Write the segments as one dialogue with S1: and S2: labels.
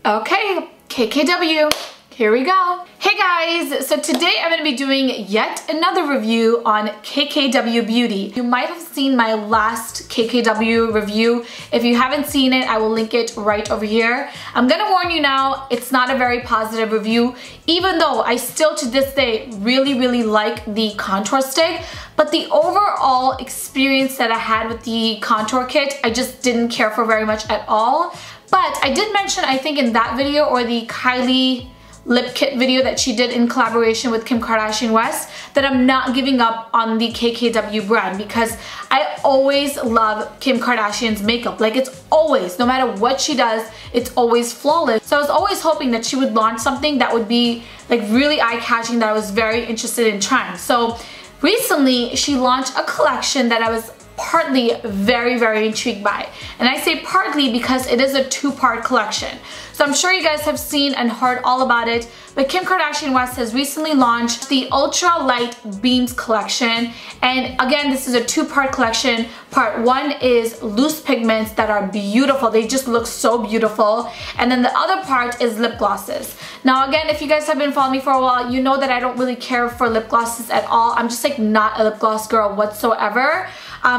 S1: Okay, KKW, here we go. Hey guys, so today I'm going to be doing yet another review on KKW Beauty. You might have seen my last KKW review. If you haven't seen it, I will link it right over here. I'm going to warn you now, it's not a very positive review, even though I still to this day really like the contour stick. But the overall experience that I had with the contour kit, I just didn't care for very much at all. But I did mention, I think in that video or the Kylie lip kit video that she did in collaboration with Kim Kardashian West, that I'm not giving up on the KKW brand because I always love Kim Kardashian's makeup. Like, it's always, no matter what she does, it's always flawless. So I was always hoping that she would launch something that would be like really eye-catching, that I was very interested in trying. So recently she launched a collection that I was partly very intrigued by. And I say partly because it is a two-part collection. So I'm sure you guys have seen and heard all about it, but Kim Kardashian West has recently launched the Ultralight Beams collection. And again, this is a two-part collection. Part one is loose pigments that are beautiful. They just look so beautiful. And then the other part is lip glosses. Now again, if you guys have been following me for a while, you know that I don't really care for lip glosses at all. I'm just like not a lip gloss girl whatsoever.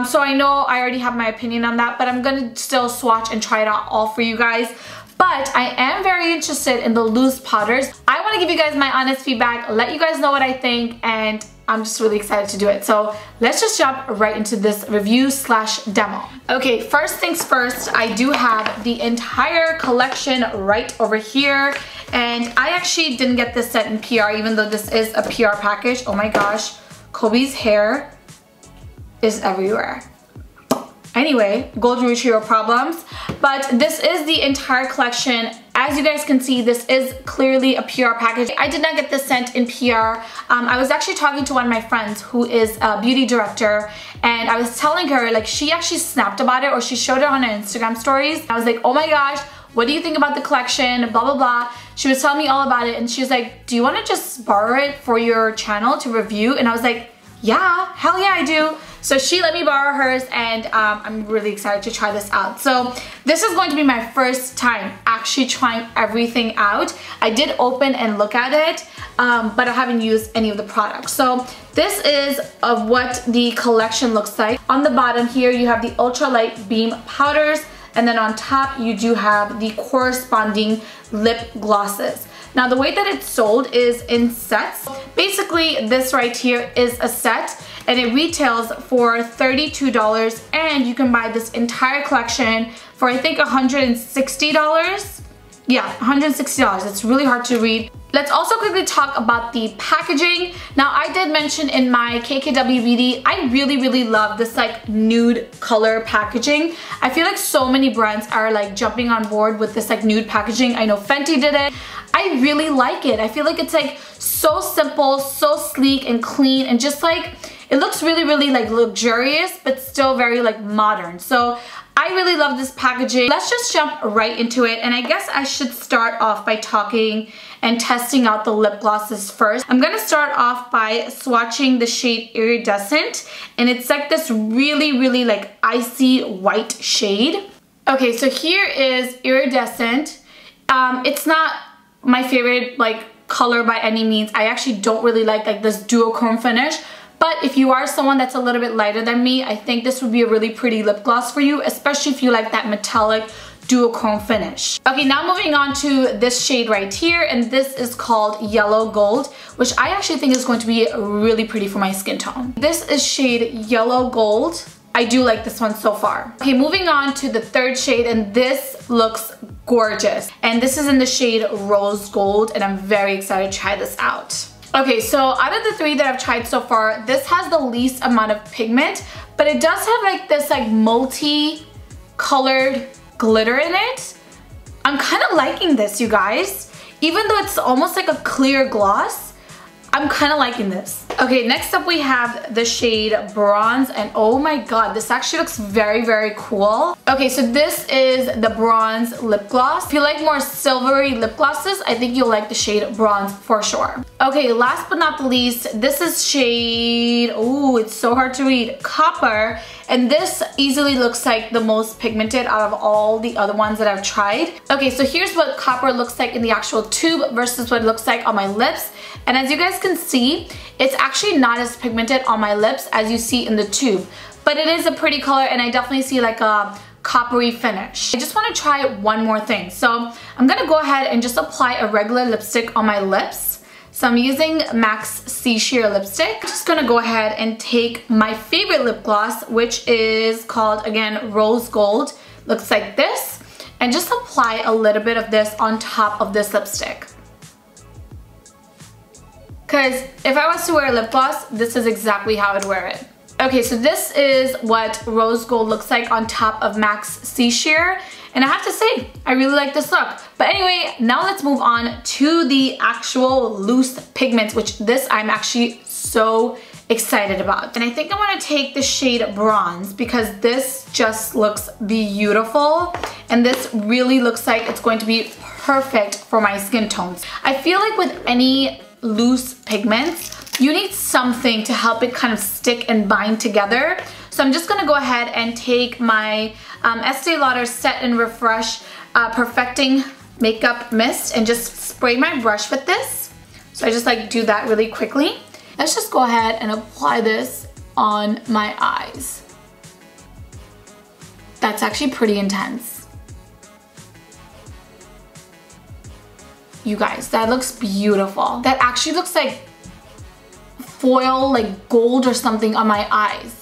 S1: So I know I already have my opinion on that, but I'm gonna still swatch and try it out all for you guys. But I am very interested in the loose powders. I want to give you guys my honest feedback, let you guys know what I think, and I'm just really excited to do it. So let's just jump right into this review slash demo. Okay, first things first, I do have the entire collection right over here. And I actually didn't get this set in PR, even though this is a PR package. Oh my gosh, Kobe's hair is everywhere. Anyway, golden retriever problems. But this is the entire collection. As you guys can see, this is clearly a PR package. I did not get this sent in PR. I was actually talking to one of my friends who is a beauty director, and I was telling her, like, she actually snapped about it, or she showed it on her Instagram stories. I was like, oh my gosh, what do you think about the collection, blah blah blah. She was telling me all about it, and she was like, do you want to just borrow it for your channel to review? And I was like, yeah, hell yeah I do. So she let me borrow hers, and I'm really excited to try this out. So this is going to be my first time actually trying everything out. I did open and look at it, but I haven't used any of the products. So this is what the collection looks like. On the bottom here you have the Ultralight Beam powders, and then on top you do have the corresponding lip glosses. Now the way that it's sold is in sets. Basically this right here is a set, and it retails for $32, and you can buy this entire collection for I think $160. Yeah, $160. It's really hard to read. Let's also quickly talk about the packaging. Now I did mention in my KKW Beauty, I really love this like nude color packaging. I feel like so many brands are like jumping on board with this like nude packaging. I know Fenty did it. I really like it. I feel like it's like so simple, so sleek and clean, and just like it looks really like luxurious, but still very like modern. So I really love this packaging. Let's just jump right into it, and I guess I should start off by talking and testing out the lip glosses first. I'm gonna start off by swatching the shade Iridescent, and it's like this really like icy white shade. Okay, so here is Iridescent. It's not my favorite like color by any means. I actually don't really like this duochrome finish. But if you are someone that's a little bit lighter than me, I think this would be a really pretty lip gloss for you, especially if you like that metallic duochrome finish. Okay, now moving on to this shade right here, and this is called Yellow Gold, which I actually think is going to be really pretty for my skin tone. This is shade Yellow Gold. I do like this one so far. Okay, moving on to the third shade, and this looks gorgeous. And this is in the shade Rose Gold, and I'm very excited to try this out. Okay, so out of the three that I've tried so far, this has the least amount of pigment, but it does have like this like multi-colored glitter in it. I'm kind of liking this, you guys. Even though it's almost like a clear gloss, I'm kind of liking this. Okay, next up we have the shade Bronze, and oh my god, this actually looks very cool. Okay, so this is the Bronze lip gloss. If you like more silvery lip glosses, I think you'll like the shade Bronze for sure. Okay, last but not the least, this is shade, oh, it's so hard to read, Copper, And this easily looks like the most pigmented out of all the other ones that I've tried. Okay, so here's what copper looks like in the actual tube versus what it looks like on my lips. And as you guys can see, it's actually not as pigmented on my lips as you see in the tube. But it is a pretty color, and I definitely see like a coppery finish. I just want to try one more thing. So I'm gonna go ahead and just apply a regular lipstick on my lips. So I'm using MAC's C Sheer lipstick. I'm just gonna go ahead and take my favorite lip gloss, which is called, again, Rose Gold. Looks like this. And just apply a little bit of this on top of this lipstick. Because if I was to wear a lip gloss, this is exactly how I'd wear it. Okay, so this is what Rose Gold looks like on top of MAC's C Sheer. And I have to say, I really like this look. But anyway, now let's move on to the actual loose pigments, which this I'm actually so excited about. And I think I'm gonna take the shade Bronze because this just looks beautiful. And this really looks like it's going to be perfect for my skin tones. I feel like with any loose pigments, you need something to help it kind of stick and bind together. So I'm just gonna go ahead and take my Estee Lauder Set and Refresh Perfecting Makeup Mist and just spray my brush with this. So I just like do that really quickly. Let's just go ahead and apply this on my eyes. That's actually pretty intense. You guys, that looks beautiful. That actually looks like foil, like gold or something on my eyes.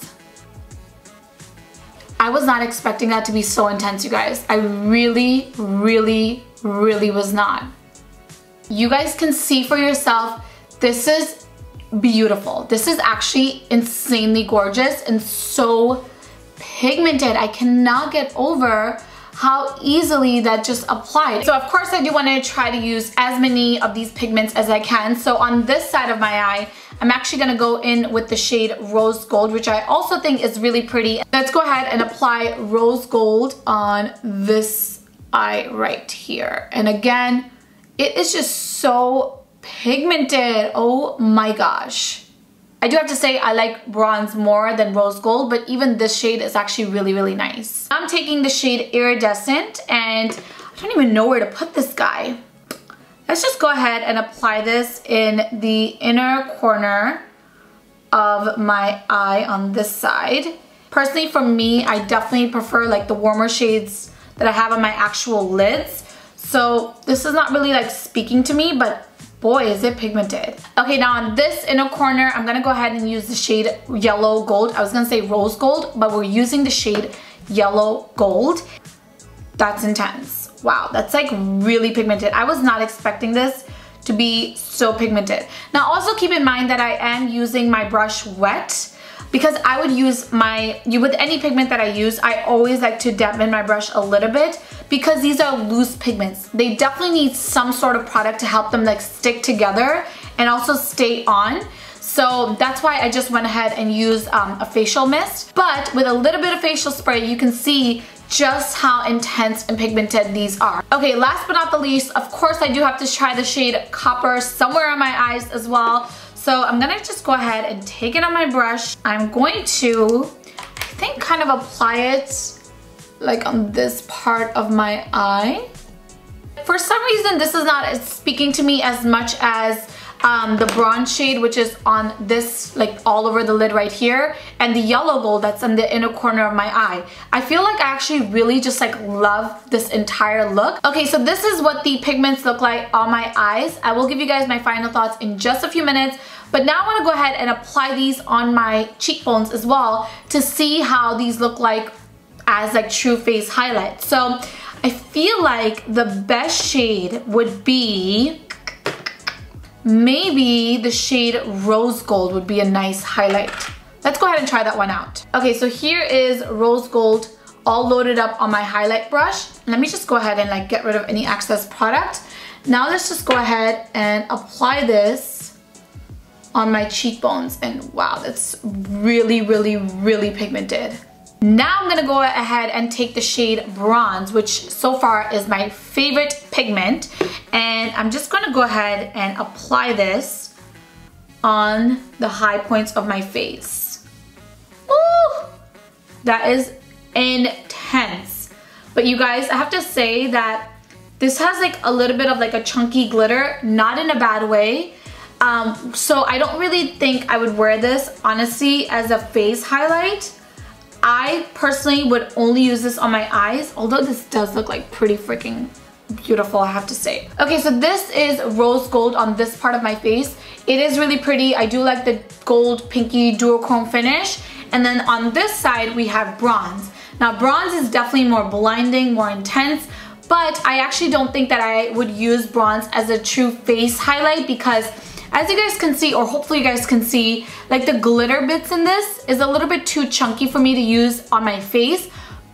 S1: I was not expecting that to be so intense, you guys. I really, really, really was not. You guys can see for yourself, this is beautiful. This is actually insanely gorgeous and so pigmented. I cannot get over how easily that just applied. So of course I do want to try to use as many of these pigments as I can. So on this side of my eye, I'm actually gonna go in with the shade Rose Gold, which I also think is really pretty. Let's go ahead and apply Rose Gold on this eye right here. And again, it is just so pigmented. Oh my gosh. I do have to say I like Bronze more than Rose Gold, but even this shade is actually really, really nice. I'm taking the shade Iridescent, and I don't even know where to put this guy. Let's just go ahead and apply this in the inner corner of my eye on this side. Personally, for me, I definitely prefer like the warmer shades that I have on my actual lids. So this is not really like speaking to me, but boy, is it pigmented. Okay, now on this inner corner, I'm gonna go ahead and use the shade Yellow Gold. I was gonna say Rose Gold, but we're using the shade Yellow Gold. That's intense. Wow, that's like really pigmented. I was not expecting this to be so pigmented. Now also keep in mind that I am using my brush wet because I would use with any pigment that I use, I always like to dampen my brush a little bit because these are loose pigments. They definitely need some sort of product to help them like stick together and also stay on. So that's why I just went ahead and used a facial mist. But with a little bit of facial spray, you can see just how intense and pigmented these are. Okay, last but not the least, of course I do have to try the shade Copper somewhere on my eyes as well. So I'm gonna just go ahead and take it on my brush. I'm going to, I think, kind of apply it like on this part of my eye. For some reason, this is not speaking to me as much as the bronze shade, which is on this, like all over the lid right here, and the Yellow Gold that's in the inner corner of my eye. I feel like I actually really just like love this entire look. Okay, so this is what the pigments look like on my eyes. I will give you guys my final thoughts in just a few minutes, but now I want to go ahead and apply these on my cheekbones as well to see how these look like as like true face highlights. So I feel like the best shade would be maybe the shade Rose Gold would be a nice highlight. Let's go ahead and try that one out. Okay, so here is Rose Gold all loaded up on my highlight brush. Let me just go ahead and like get rid of any excess product. Now let's just go ahead and apply this on my cheekbones, and wow, that's really, really, really pigmented. Now I'm gonna go ahead and take the shade Bronze, which so far is my favorite pigment, and I'm just gonna go ahead and apply this on the high points of my face. Ooh, That is intense. But you guys, I have to say that this has like a little bit of like a chunky glitter, not in a bad way. So I don't really think I would wear this, honestly, as a face highlight. I personally would only use this on my eyes, although this does look like pretty freaking beautiful, I have to say. Okay, so this is rose gold on this part of my face. It is really pretty. I do like the gold pinky duochrome finish. And then on this side, we have bronze. Now, bronze is definitely more blinding, more intense, but I actually don't think that I would use bronze as a true face highlight because as you guys can see, or hopefully you guys can see, like the glitter bits in this is a little bit too chunky for me to use on my face,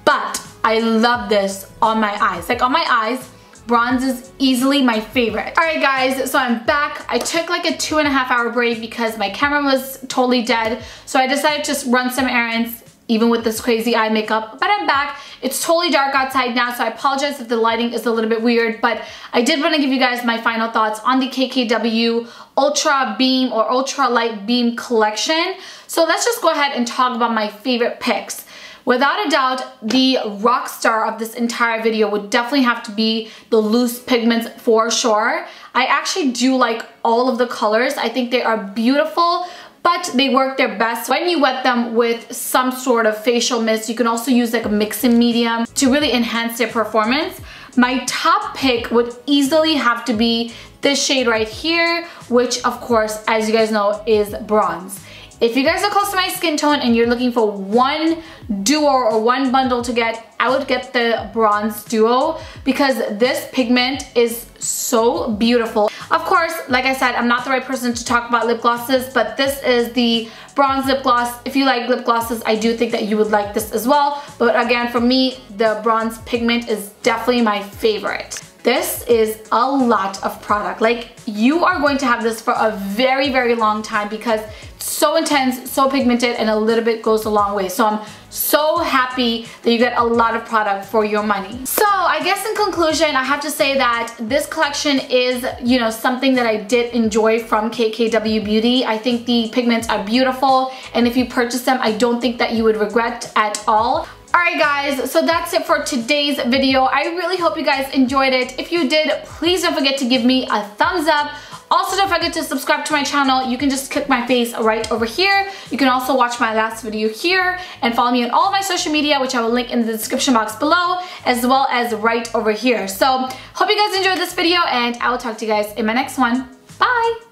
S1: but I love this on my eyes. Like on my eyes, bronze is easily my favorite. All right guys, so I'm back. I took like a 2.5 hour break because my camera was totally dead. So I decided to just run some errands, even with this crazy eye makeup, but I'm back. It's totally dark outside now, so I apologize if the lighting is a little bit weird, but I did want to give you guys my final thoughts on the KKW Ultra Beam or Ultralight Beam collection. So let's just go ahead and talk about my favorite picks. Without a doubt, the rock star of this entire video would definitely have to be the loose pigments for sure. I actually do like all of the colors. I think they are beautiful, but they work their best when you wet them with some sort of facial mist. You can also use like a mixing medium to really enhance their performance. My top pick would easily have to be this shade right here, which of course, as you guys know, is bronze. If you guys are close to my skin tone and you're looking for one duo or one bundle to get, I would get the bronze duo because this pigment is so beautiful. Of course, like I said, I'm not the right person to talk about lip glosses, but this is the bronze lip gloss. If you like lip glosses, I do think that you would like this as well. But again, for me, the bronze pigment is definitely my favorite. This is a lot of product. Like, you are going to have this for a very, very long time because it's so intense, so pigmented, and a little bit goes a long way. So I'm so happy that you get a lot of product for your money. So I guess in conclusion, I have to say that this collection is, you know, something that I did enjoy from KKW Beauty. I think the pigments are beautiful, and if you purchase them, I don't think that you would regret at all. Alright guys, so that's it for today's video. I really hope you guys enjoyed it. If you did, please don't forget to give me a thumbs up. Also, don't forget to subscribe to my channel. You can just click my face right over here. You can also watch my last video here and follow me on all of my social media, which I will link in the description box below, as well as right over here. So, hope you guys enjoyed this video, and I will talk to you guys in my next one. Bye!